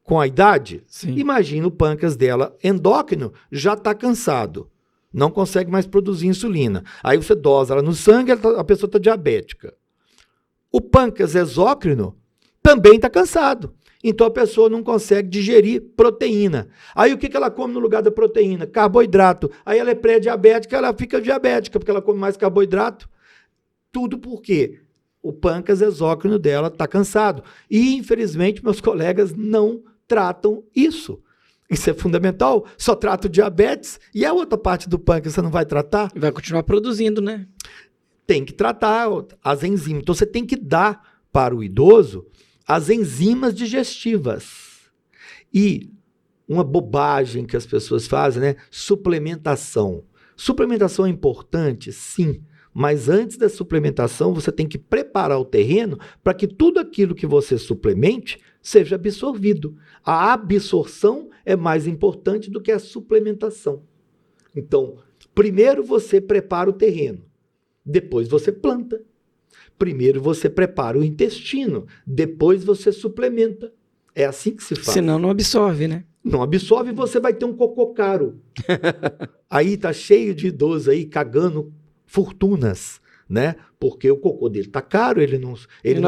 com a idade? Sim. Imagina o pâncreas dela endócrino, já está cansado. Não consegue mais produzir insulina. Aí você dosa ela no sangue, a pessoa está diabética. O pâncreas exócrino também está cansado. Então a pessoa não consegue digerir proteína. Aí o que ela come no lugar da proteína? Carboidrato. Aí ela é pré-diabética, ela fica diabética, porque ela come mais carboidrato. Tudo por quê? O pâncreas exócrino dela está cansado. E, infelizmente, meus colegas não tratam isso. Isso é fundamental. Só trata o diabetes e a outra parte do pâncreas você não vai tratar? Vai continuar produzindo, né? Tem que tratar as enzimas. Então, você tem que dar para o idoso as enzimas digestivas. E uma bobagem que as pessoas fazem, né? Suplementação. Suplementação é importante? Sim. Mas antes da suplementação, você tem que preparar o terreno para que tudo aquilo que você suplemente seja absorvido. A absorção é mais importante do que a suplementação. Então, primeiro você prepara o terreno, depois você planta. Primeiro você prepara o intestino, depois você suplementa. É assim que se faz. Senão não absorve, né? Não absorve, você vai ter um cocô caro. Aí tá cheio de idoso aí cagando fortunas, né? Porque o cocô dele tá caro, ele não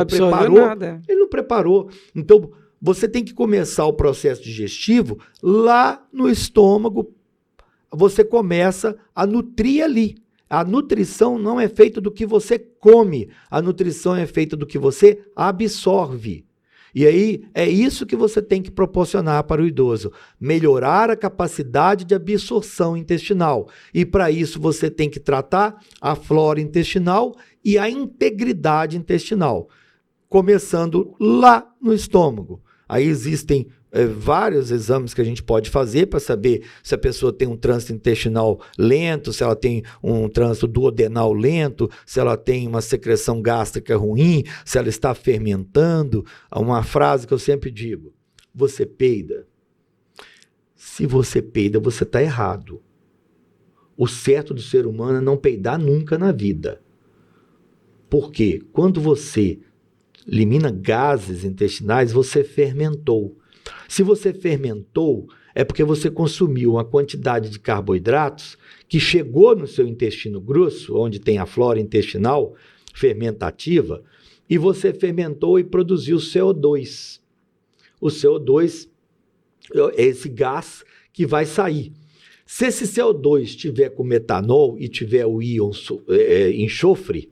preparou nada. Ele não preparou. Então, você tem que começar o processo digestivo lá no estômago. Você começa a nutrir ali. A nutrição não é feita do que você come, a nutrição é feita do que você absorve. E aí, é isso que você tem que proporcionar para o idoso, melhorar a capacidade de absorção intestinal. E para isso você tem que tratar a flora intestinal e a integridade intestinal, começando lá no estômago. Aí existem vários exames que a gente pode fazer para saber se a pessoa tem um trânsito intestinal lento, se ela tem um trânsito duodenal lento, se ela tem uma secreção gástrica ruim, se ela está fermentando. Uma frase que eu sempre digo: você peida? Se você peida, você está errado. O certo do ser humano é não peidar nunca na vida. Porque quando você elimina gases intestinais, você fermentou. Se você fermentou, é porque você consumiu uma quantidade de carboidratos que chegou no seu intestino grosso, onde tem a flora intestinal fermentativa, e você fermentou e produziu CO2. O CO2 é esse gás que vai sair. Se esse CO2 tiver com metanol e tiver o íon enxofre,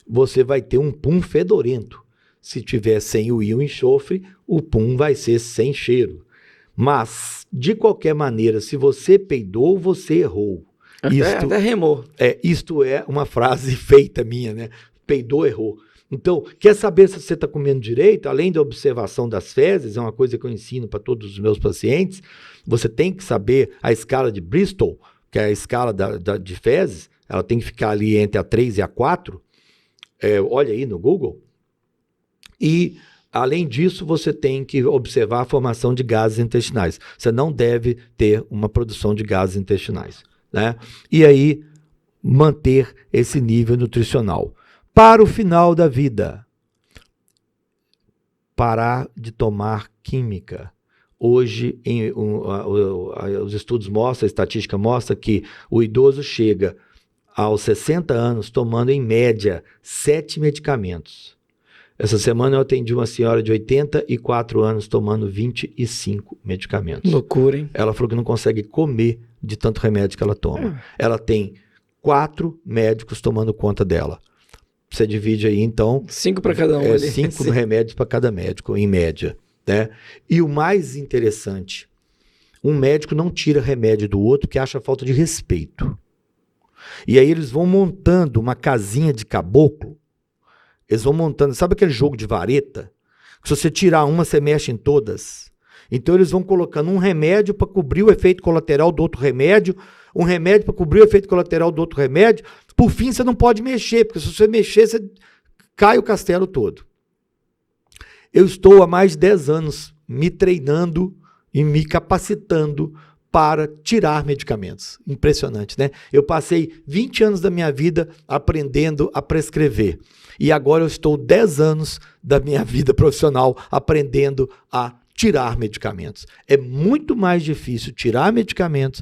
você vai ter um pum fedorento. Se tiver sem o íon enxofre, o pum vai ser sem cheiro. Mas, de qualquer maneira, se você peidou, você errou. Até remou. Isto é uma frase feita minha, né? Peidou, errou. Então, quer saber se você está comendo direito? Além da observação das fezes, é uma coisa que eu ensino para todos os meus pacientes, você tem que saber a escala de Bristol, que é a escala de fezes, ela tem que ficar ali entre a 3 e a 4. Olha aí no Google. E, além disso, você tem que observar a formação de gases intestinais. Você não deve ter uma produção de gases intestinais, né? E aí, manter esse nível nutricional. Para o final da vida, parar de tomar química. Hoje, os estudos mostram, a estatística mostra que o idoso chega aos 60 anos tomando, em média, 7 medicamentos. Essa semana eu atendi uma senhora de 84 anos tomando 25 medicamentos. Loucura, hein? Ela falou que não consegue comer de tanto remédio que ela toma. Ela tem 4 médicos tomando conta dela. Você divide aí, então... 5 para cada um. 5 remédios para cada médico, em média, né? E o mais interessante, um médico não tira remédio do outro que acha falta de respeito. E aí eles vão montando uma casinha de caboclo. Eles vão montando, sabe aquele jogo de vareta? Se você tirar uma, você mexe em todas. Então eles vão colocando um remédio para cobrir o efeito colateral do outro remédio, um remédio para cobrir o efeito colateral do outro remédio. Por fim, você não pode mexer, porque se você mexer, você cai o castelo todo. Eu estou há mais de 10 anos me treinando e me capacitando para tirar medicamentos. Impressionante, né? Eu passei 20 anos da minha vida aprendendo a prescrever. E agora eu estou 10 anos da minha vida profissional aprendendo a tirar medicamentos. É muito mais difícil tirar medicamentos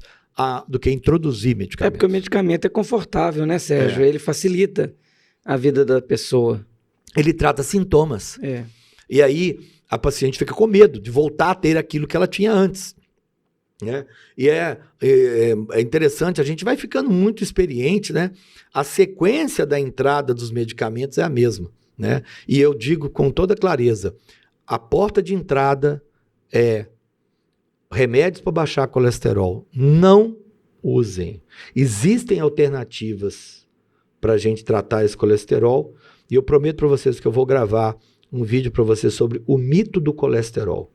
do que introduzir medicamentos. É porque o medicamento é confortável, né, Sérgio? Ele facilita a vida da pessoa. Ele trata sintomas. E aí a paciente fica com medo de voltar a ter aquilo que ela tinha antes. Né? E é interessante, a gente vai ficando muito experiente, né? A sequência da entrada dos medicamentos é a mesma, né? E eu digo com toda clareza, a porta de entrada é remédios para baixar colesterol. Não usem. Existem alternativas para a gente tratar esse colesterol, e eu prometo para vocês que eu vou gravar um vídeo para vocês sobre o mito do colesterol.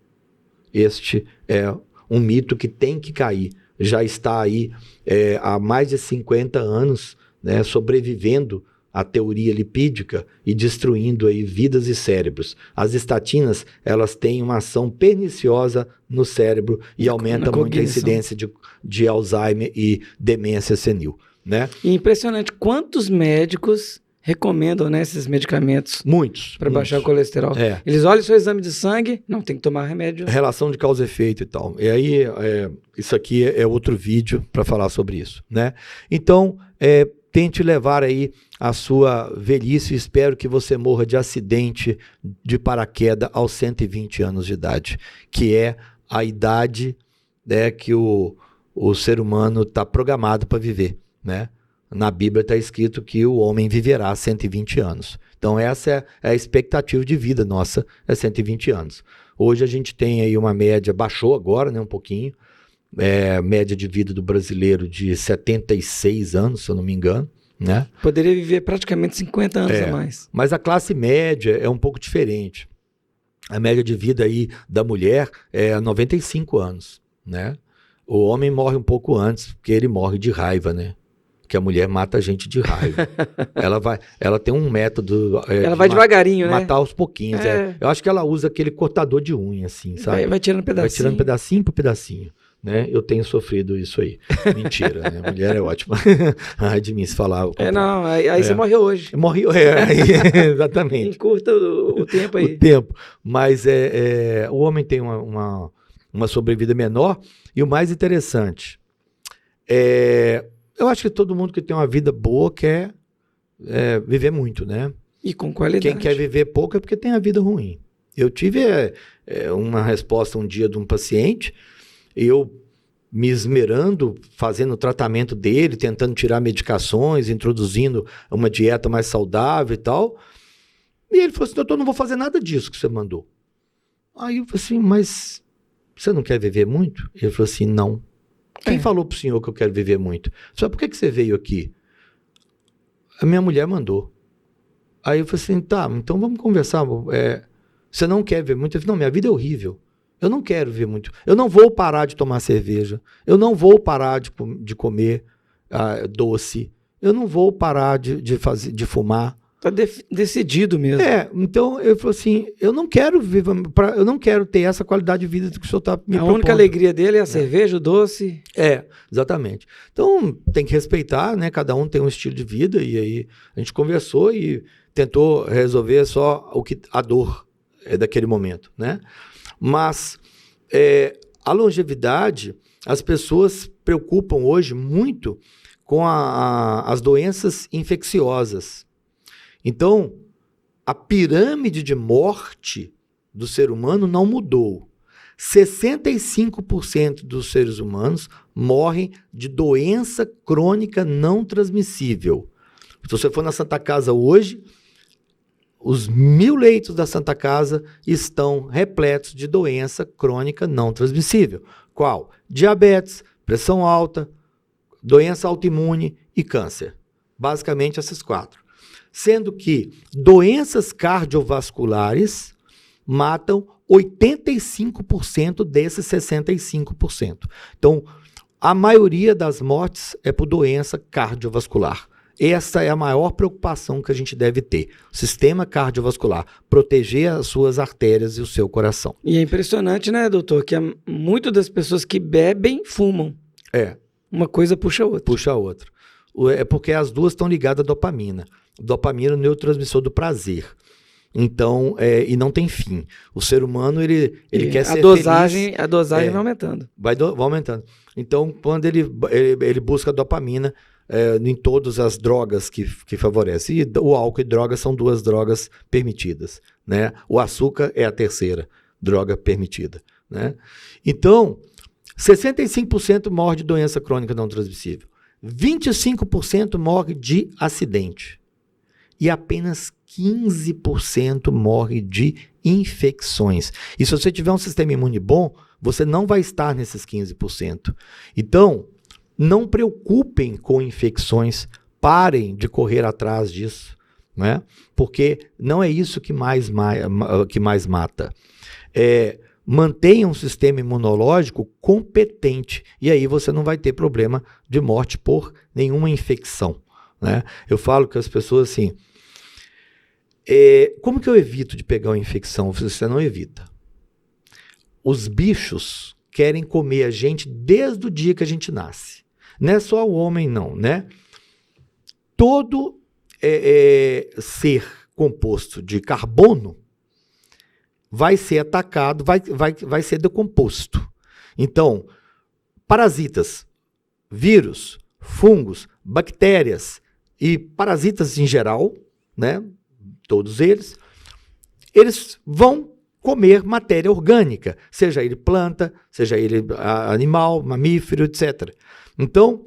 Este é um mito que tem que cair. Já está aí há mais de 50 anos, né, sobrevivendo à teoria lipídica e destruindo aí vidas e cérebros. As estatinas, elas têm uma ação perniciosa no cérebro e aumenta muito a incidência de Alzheimer e demência senil. Né? E impressionante, quantos médicos recomendam, né, esses medicamentos? Muitos. Para baixar o colesterol. Eles olham o seu exame de sangue, não, tem que tomar remédio. Relação de causa e efeito e tal. E aí, isso aqui é outro vídeo para falar sobre isso, né? Então, tente levar aí a sua velhice, e espero que você morra de acidente de paraquedas aos 120 anos de idade, que é a idade, né, que o ser humano está programado para viver, né? Na Bíblia está escrito que o homem viverá 120 anos. Então essa é a expectativa de vida nossa, é 120 anos. Hoje a gente tem aí uma média, baixou agora, né, um pouquinho, média de vida do brasileiro de 76 anos, se eu não me engano. Né? Poderia viver praticamente 50 anos a mais. Mas a classe média é um pouco diferente. A média de vida aí da mulher é 95 anos. Né? O homem morre um pouco antes, porque ele morre de raiva, né? Que a mulher mata a gente de raiva. Ela tem um método... ela vai devagarinho, né? Matar aos pouquinhos. Eu acho que ela usa aquele cortador de unha, assim, sabe? Vai tirando pedacinho. Vai tirando pedacinho por pedacinho. Né? Eu tenho sofrido isso aí. Mentira, né? Mulher é ótima. Ai de mim se falar. Aí você morreu hoje. Morri, exatamente. Encurta o tempo aí. O tempo. Mas o homem tem uma sobrevida menor. E o mais interessante, eu acho que todo mundo que tem uma vida boa quer viver muito, né? E com qualidade. Quem quer viver pouco é porque tem a vida ruim. Eu tive uma resposta um dia de um paciente, eu me esmerando, fazendo o tratamento dele, tentando tirar medicações, introduzindo uma dieta mais saudável e tal. E ele falou assim, doutor, não vou fazer nada disso que você mandou. Aí eu falei assim, mas você não quer viver muito? Ele falou assim, não. Quem falou pro senhor que eu quero viver muito? Sabe por que você veio aqui? A minha mulher mandou. Aí eu falei assim, tá, então vamos conversar. Você não quer viver muito? Eu falei, não, minha vida é horrível. Eu não quero viver muito. Eu não vou parar de tomar cerveja. Eu não vou parar de comer doce. Eu não vou parar de fumar. Tá decidido mesmo. Então eu falei assim, eu não quero viver, eu não quero ter essa qualidade de vida que o senhor está me propondo. A única alegria dele é a cerveja, o doce. Exatamente. Então tem que respeitar, né? Cada um tem um estilo de vida, e aí a gente conversou e tentou resolver só a dor daquele momento, né? Mas a longevidade, as pessoas preocupam hoje muito com as doenças infecciosas. Então, a pirâmide de morte do ser humano não mudou. 65% dos seres humanos morrem de doença crônica não transmissível. Se você for na Santa Casa hoje, os 1000 leitos da Santa Casa estão repletos de doença crônica não transmissível. Qual? Diabetes, pressão alta, doença autoimune e câncer. Basicamente essas 4. Sendo que doenças cardiovasculares matam 85% desses 65%. Então, A maioria das mortes é por doença cardiovascular. Essa é a maior preocupação que a gente deve ter. O sistema cardiovascular, proteger as suas artérias e o seu coração. E é impressionante, né, doutor, que muitas das pessoas que bebem fumam. Uma coisa puxa a outra. Puxa a outra. É porque as duas estão ligadas à dopamina. Dopamina é o neurotransmissor do prazer. Então, e não tem fim. O ser humano, ele quer ser feliz. A dosagem vai aumentando. Vai aumentando. Então, quando ele busca dopamina em todas as drogas que favorecem. E o álcool e drogas são duas drogas permitidas, né? O açúcar é a terceira droga permitida, né? Então, 65% morre de doença crônica não transmissível. 25% morre de acidente. E apenas 15% morre de infecções. E se você tiver um sistema imune bom, você não vai estar nesses 15%. Então, não preocupem com infecções, parem de correr atrás disso, né? Porque não é isso que mais mata. Mantenha um sistema imunológico competente, e aí você não vai ter problema de morte por nenhuma infecção, né? Eu falo que as pessoas assim, como que eu evito de pegar uma infecção? Você não evita. Os bichos querem comer a gente desde o dia que a gente nasce. Não é só o homem, não, né? Todo ser composto de carbono vai ser atacado, vai ser decomposto. Então, parasitas, vírus, fungos, bactérias e parasitas em geral, né? Todos eles vão comer matéria orgânica, seja ele planta, seja ele animal, mamífero, etc. Então,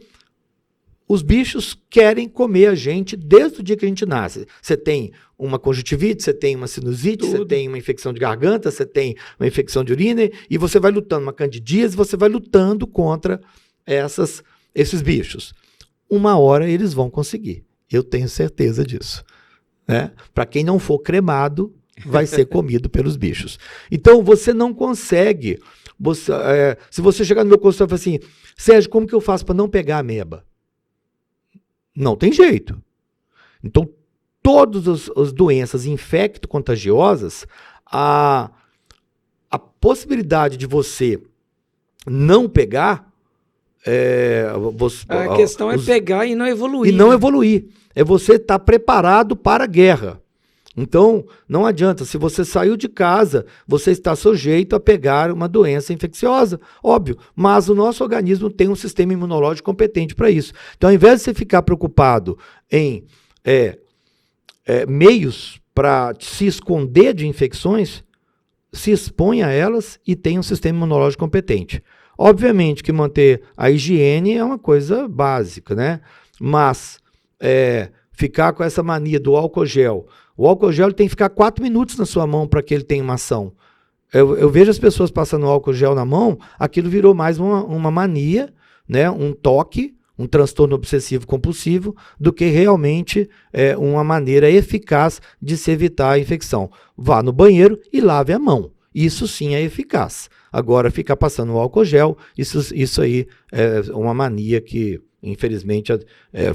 os bichos querem comer a gente desde o dia que a gente nasce. Você tem uma conjuntivite, você tem uma sinusite, você tem uma infecção de garganta, você tem uma infecção de urina, e você vai lutando, uma candidíase, você vai lutando contra esses bichos. Uma hora eles vão conseguir. Eu tenho certeza disso, né? Para quem não for cremado, vai ser comido pelos bichos. Então, você não consegue... se você chegar no meu consultório e falar assim, Sérgio, como que eu faço para não pegar a ameba? Não tem jeito. Então, todas as doenças infecto-contagiosas, a possibilidade de você não pegar... a questão é pegar e não evoluir. E não evoluir. É você estar preparado para a guerra. Então, não adianta. Se você saiu de casa, você está sujeito a pegar uma doença infecciosa, óbvio. Mas o nosso organismo tem um sistema imunológico competente para isso. Então, ao invés de você ficar preocupado em meios para se esconder de infecções, se expõe a elas e tenha um sistema imunológico competente. Obviamente que manter a higiene é uma coisa básica, né? Mas ficar com essa mania do álcool gel... O álcool gel tem que ficar 4 minutos na sua mão para que ele tenha uma ação. Eu vejo as pessoas passando álcool gel na mão, aquilo virou mais uma mania, né? Um toque, um transtorno obsessivo compulsivo, do que realmente uma maneira eficaz de se evitar a infecção. Vá no banheiro e lave a mão. Isso sim é eficaz. Agora, ficar passando o álcool gel, isso aí é uma mania que, infelizmente,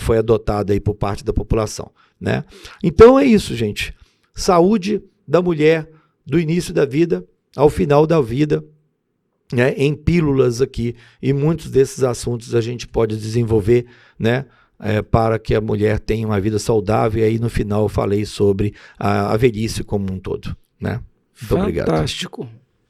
foi adotada aí por parte da população, né? Então é isso, gente. Saúde da mulher do início da vida ao final da vida, né? Em pílulas aqui, e muitos desses assuntos a gente pode desenvolver, né? Para que a mulher tenha uma vida saudável. E aí no final eu falei sobre a velhice como um todo, né? Muito obrigado. Fantástico.